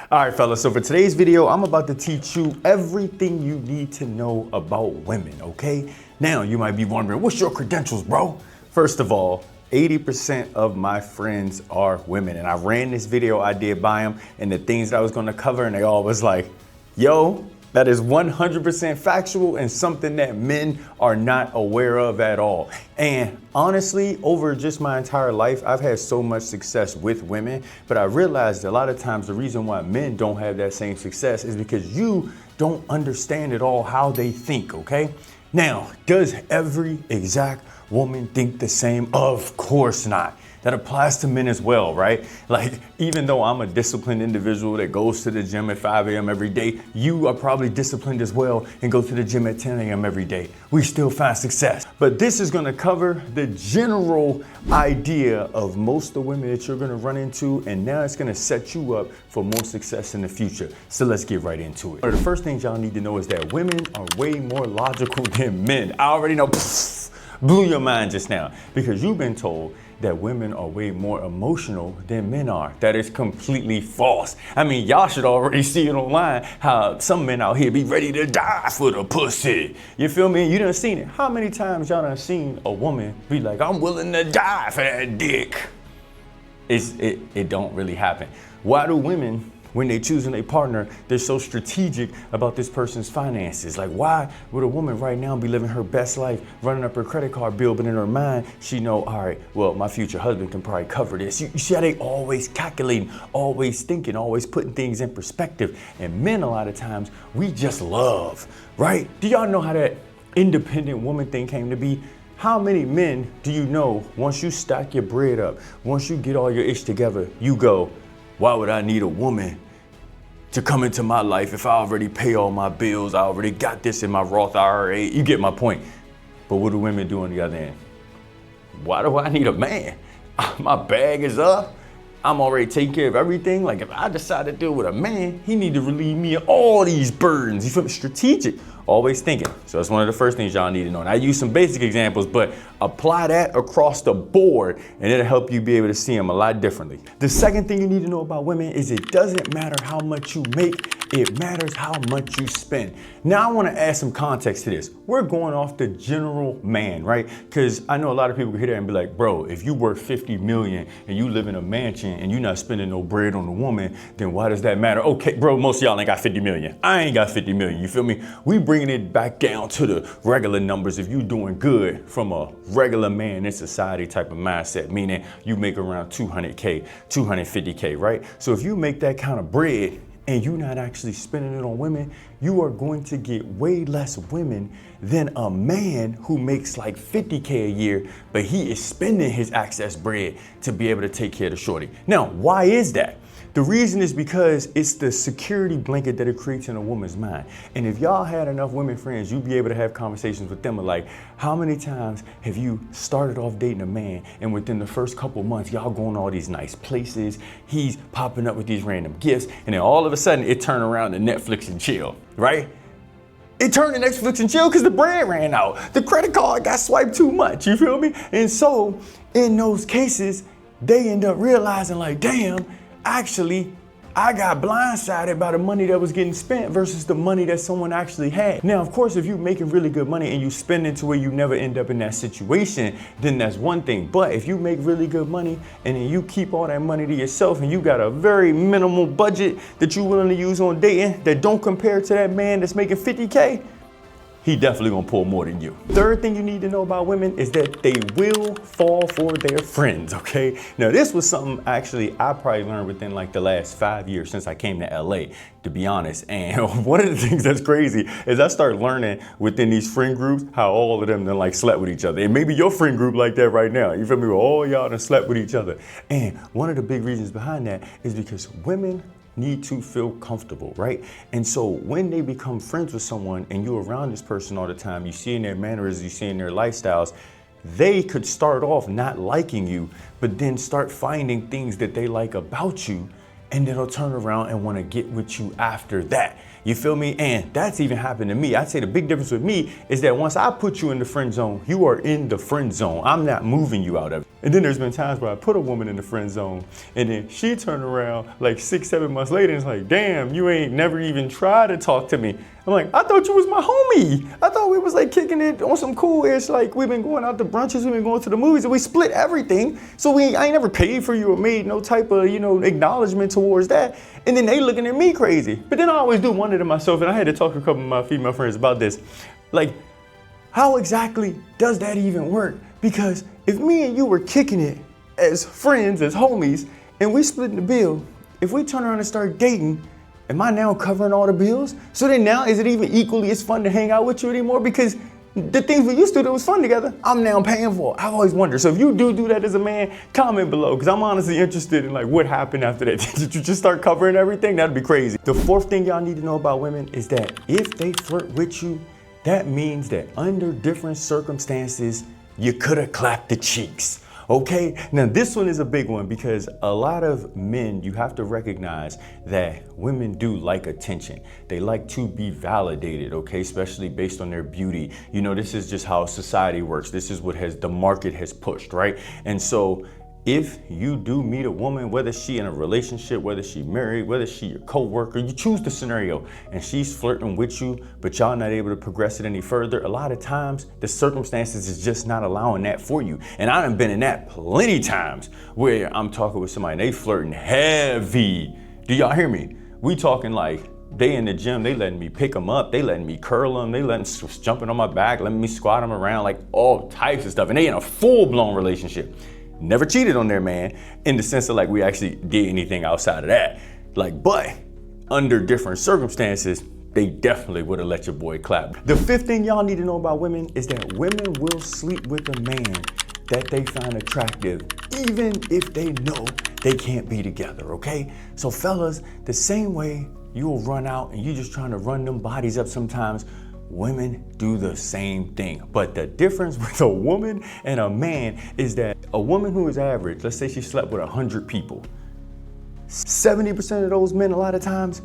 All right, fellas, so for today's video, I'm about to teach you everything you need to know about women, okay? Now, you might be wondering, what's your credentials, bro? First of all, 80% of my friends are women, and I ran this video I did by them and the things that I was gonna cover, and they all was like, yo, that is 100% factual and something that men are not aware of at all. And honestly, over just my entire life, I've had so much success with women, but I realized a lot of times the reason why men don't have that same success is because you don't understand at all how they think, okay? Now, does every exact woman think the same? Of course not. That applies to men as well, right? Like, even though I'm a disciplined individual that goes to the gym at 5 a.m. every day, you are probably disciplined as well and go to the gym at 10 a.m. every day. We still find success. But this is gonna cover the general idea of most of the women that you're gonna run into, and now it's gonna set you up for more success in the future. So let's get right into it. The first thing y'all need to know is that women are way more logical than men. I already know, blew your mind just now, because you've been told that women are way more emotional than men are. That is completely false. I mean, y'all should already see it online, how some men out here be ready to die for the pussy. You feel me? You done seen it. How many times y'all done seen a woman be like, I'm willing to die for that dick? It don't really happen. Why do women, when they choosing a partner, they're so strategic about this person's finances? Like, why would a woman right now be living her best life, running up her credit card bill, but in her mind, she know, all right, well, my future husband can probably cover this. You see how they always calculating, always thinking, always putting things in perspective. And men, a lot of times, we just love, right? Do y'all know how that independent woman thing came to be? How many men do you know, once you stack your bread up, once you get all your ish together, you go, why would I need a woman to come into my life if I already pay all my bills? I already got this in my Roth IRA. You get my point. But what do women do on the other end? Why do I need a man? My bag is up. I'm already taking care of everything. Like, if I decide to deal with a man, he need to relieve me of all these burdens. You feel me? Strategic, always thinking. So that's one of the first things y'all need to know. And I use some basic examples, but apply that across the board and it'll help you be able to see them a lot differently. The second thing you need to know about women is it doesn't matter how much you make, it matters how much you spend. Now I want to add some context to this. We're going off the general man, right? Because I know a lot of people can hear that and be like, bro, if you worth 50 million and you live in a mansion and you're not spending no bread on a woman, then why does that matter? Okay, bro, most of y'all ain't got 50 million. I ain't got 50 million, you feel me? We bringing it back down to the regular numbers if you doing good from a regular man in society type of mindset, meaning you make around 200K, 250K, right? So if you make that kind of bread and you're not actually spending it on women, you are going to get way less women than a man who makes like 50K a year, but he is spending his excess bread to be able to take care of the shorty. Now, why is that? The reason is because it's the security blanket that it creates in a woman's mind. And if y'all had enough women friends, you'd be able to have conversations with them like, how many times have you started off dating a man and within the first couple months, y'all going to all these nice places, he's popping up with these random gifts, and then all of a sudden it turned around to Netflix and chill, right? It turned to Netflix and chill because the bread ran out. The credit card got swiped too much, you feel me? And so in those cases, they end up realizing like, damn, actually, I got blindsided by the money that was getting spent versus the money that someone actually had. Now, of course, if you're making really good money and you spend it to where you never end up in that situation, then that's one thing. But if you make really good money and then you keep all that money to yourself and you got a very minimal budget that you're willing to use on dating that don't compare to that man that's making 50K, he definitely gonna pull more than you. Third thing you need to know about women is that they will fall for their friends, okay? Now this was something actually I probably learned within like the last 5 years since I came to LA, to be honest. And one of the things that's crazy is I started learning within these friend groups how all of them done like slept with each other. And maybe your friend group like that right now. You feel me? All y'all done slept with each other. And one of the big reasons behind that is because women need to feel comfortable, right? And so when they become friends with someone and you're around this person all the time, you see in their manners, you see in their lifestyles, they could start off not liking you, but then start finding things that they like about you and then they'll turn around and want to get with you after that. You feel me? And that's even happened to me. I'd say the big difference with me is that once I put you in the friend zone, you are in the friend zone. I'm not moving you out of it. And then there's been times where I put a woman in the friend zone and then she turned around like 6, 7 months later and it's like, damn, you ain't never even tried to talk to me. I'm like, I thought you was my homie. I thought we was like kicking it on some cool-ish, like we've been going out to brunches, we've been going to the movies, and we split everything. So I ain't never paid for you or made no type of, acknowledgement towards that. And then they looking at me crazy. But then I always do wonder to myself, and I had to talk to a couple of my female friends about this, like, how exactly does that even work? Because if me and you were kicking it as friends, as homies, and we split the bill, if we turn around and start dating, am I now covering all the bills? So then now, is it even equally as fun to hang out with you anymore? Because the things we used to do was fun together, I'm now paying for. I've always wondered. So if you do that as a man, comment below, because I'm honestly interested in like what happened after that. Did you just start covering everything? That'd be crazy. The fourth thing y'all need to know about women is that if they flirt with you, that means that under different circumstances, you could have clapped the cheeks. Okay, now this one is a big one because a lot of men, you have to recognize that women do like attention. They like to be validated, okay, especially based on their beauty. This is just how society works. This is what the market has pushed, right? And so if you do meet a woman, whether she in a relationship, whether she married, whether she your co-worker, you choose the scenario and she's flirting with you, but y'all not able to progress it any further, a lot of times the circumstances is just not allowing that for you. And I done been in that plenty times where I'm talking with somebody and they flirting heavy. Do y'all hear me? We talking like they in the gym, they letting me pick them up, they letting me curl them, they letting jumping on my back, letting me squat them around, like all types of stuff. And they in a full-blown relationship. Never cheated on their man in the sense of like we actually did anything outside of that. But under different circumstances, they definitely would have let your boy clap. The fifth thing y'all need to know about women is that women will sleep with a man that they find attractive, even if they know they can't be together, okay? So fellas, the same way you'll run out and you just trying to run them bodies up sometimes, women do the same thing. But the difference with a woman and a man is that a woman who is average, let's say she slept with 100 people, 70% of those men a lot of times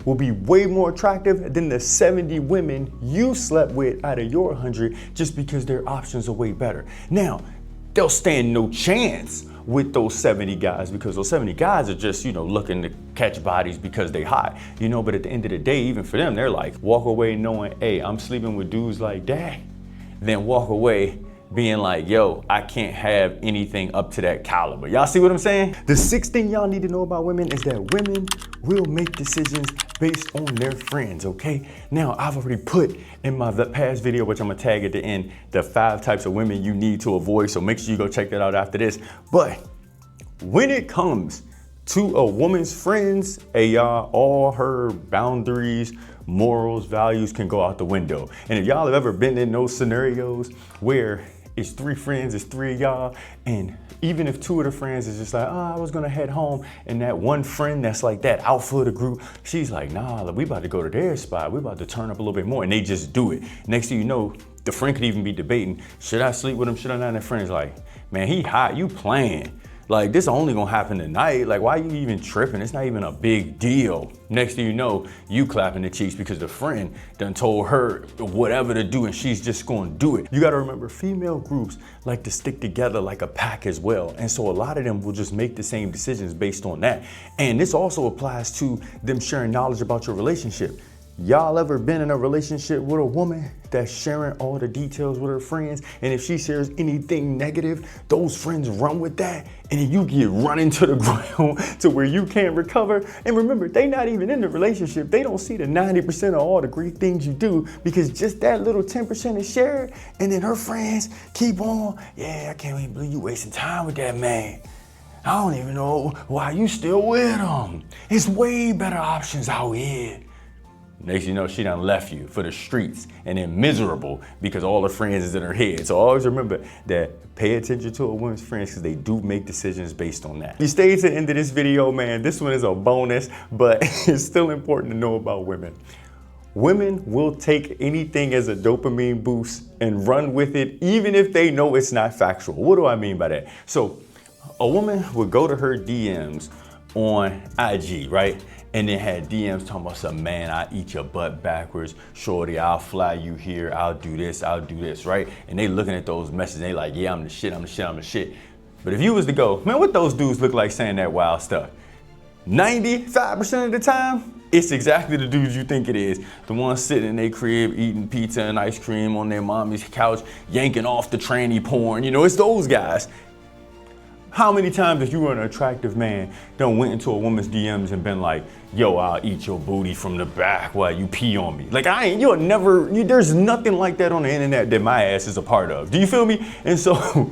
will be way more attractive than the 70 women you slept with out of your 100 just because their options are way better. Now, they'll stand no chance with those 70 guys because those 70 guys are just, looking to catch bodies because they hot, but at the end of the day, even for them, they're like, walk away knowing, hey, I'm sleeping with dudes like that, then walk away being like, yo, I can't have anything up to that caliber. Y'all see what I'm saying? The sixth thing y'all need to know about women is that women will make decisions based on their friends, okay? Now, I've already put in my past video, which I'm gonna tag at the end, the 5 types of women you need to avoid, so make sure you go check that out after this. But when it comes to a woman's friends, y'all, all her boundaries, morals, values can go out the window. And if y'all have ever been in those scenarios where it's 3 friends, it's 3 of y'all, and even if 2 of the friends is just like, I was gonna head home, and that one friend that's like that alpha of the group, she's like, nah, we about to go to their spot, we about to turn up a little bit more, and they just do it. Next thing you know, the friend could even be debating, should I sleep with him, should I not? And the friend's like, man, he hot, you playing. Like, this only gonna happen tonight. Like, why are you even tripping? It's not even a big deal. Next thing you know, you clapping the cheeks because the friend done told her whatever to do and she's just gonna do it. You gotta remember, female groups like to stick together like a pack as well. And so a lot of them will just make the same decisions based on that. And this also applies to them sharing knowledge about your relationship. Y'all ever been in a relationship with a woman that's sharing all the details with her friends, and if she shares anything negative, those friends run with that, and then you get run into the ground to where you can't recover? And remember, they not even in the relationship. They don't see the 90% of all the great things you do because just that little 10% is shared, and then her friends keep on, yeah, I can't even believe you wasting time with that man. I don't even know why you still with him. It's way better options out here. Next you know, she done left you for the streets and then miserable because all her friends is in her head. So always remember that, pay attention to a woman's friends because they do make decisions based on that. You stayed to the end of this video, man. This one is a bonus, but it's still important to know about women. Women will take anything as a dopamine boost and run with it, even if they know it's not factual. What do I mean by that? So a woman would go to her DMs on IG, right? And then had DMs talking about some, man, I eat your butt backwards. Shorty, I'll fly you here. I'll do this, right? And they looking at those messages. They like, yeah, I'm the shit, I'm the shit, I'm the shit. But if you was to go, man, what those dudes look like saying that wild stuff? 95% of the time, it's exactly the dudes you think it is. The ones sitting in their crib, eating pizza and ice cream on their mommy's couch, yanking off the tranny porn. You know, it's those guys. How many times if you were an attractive man done went into a woman's DMs and been like, yo, I'll eat your booty from the back while you pee on me? Like, there's nothing like that on the internet that my ass is a part of. Do you feel me? And so,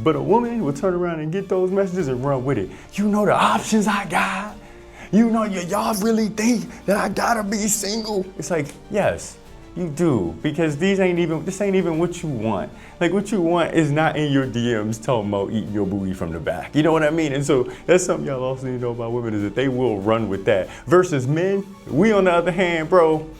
but a woman will turn around and get those messages and run with it. You know the options I got? You know, y'all really think that I gotta be single? It's like, yes, you do, because this ain't even what you want. Like, what you want is not in your DMs talking about eating your booty from the back. You know what I mean? And so that's something y'all also need to know about women, is that they will run with that. Versus men, we on the other hand, bro,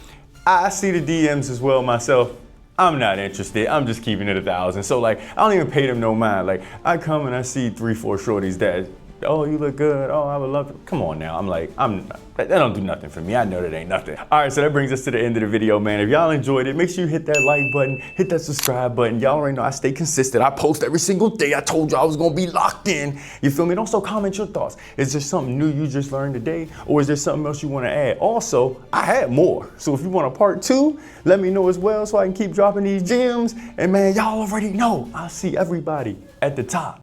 I see the DMs as well myself. I'm not interested. I'm just keeping it 1,000. So like, I don't even pay them no mind. Like, I come and I see 3-4 shorties that, oh, you look good. Oh, I would love to. Come on now. I'm like, that don't do nothing for me. I know that ain't nothing. All right, so that brings us to the end of the video, man. If y'all enjoyed it, make sure you hit that like button, hit that subscribe button. Y'all already know I stay consistent. I post every single day. I told you I was gonna be locked in. You feel me? And also comment your thoughts. Is there something new you just learned today? Or is there something else you wanna add? Also, I had more. So if you want a part 2, let me know as well so I can keep dropping these gems. And man, y'all already know, I'll see everybody at the top.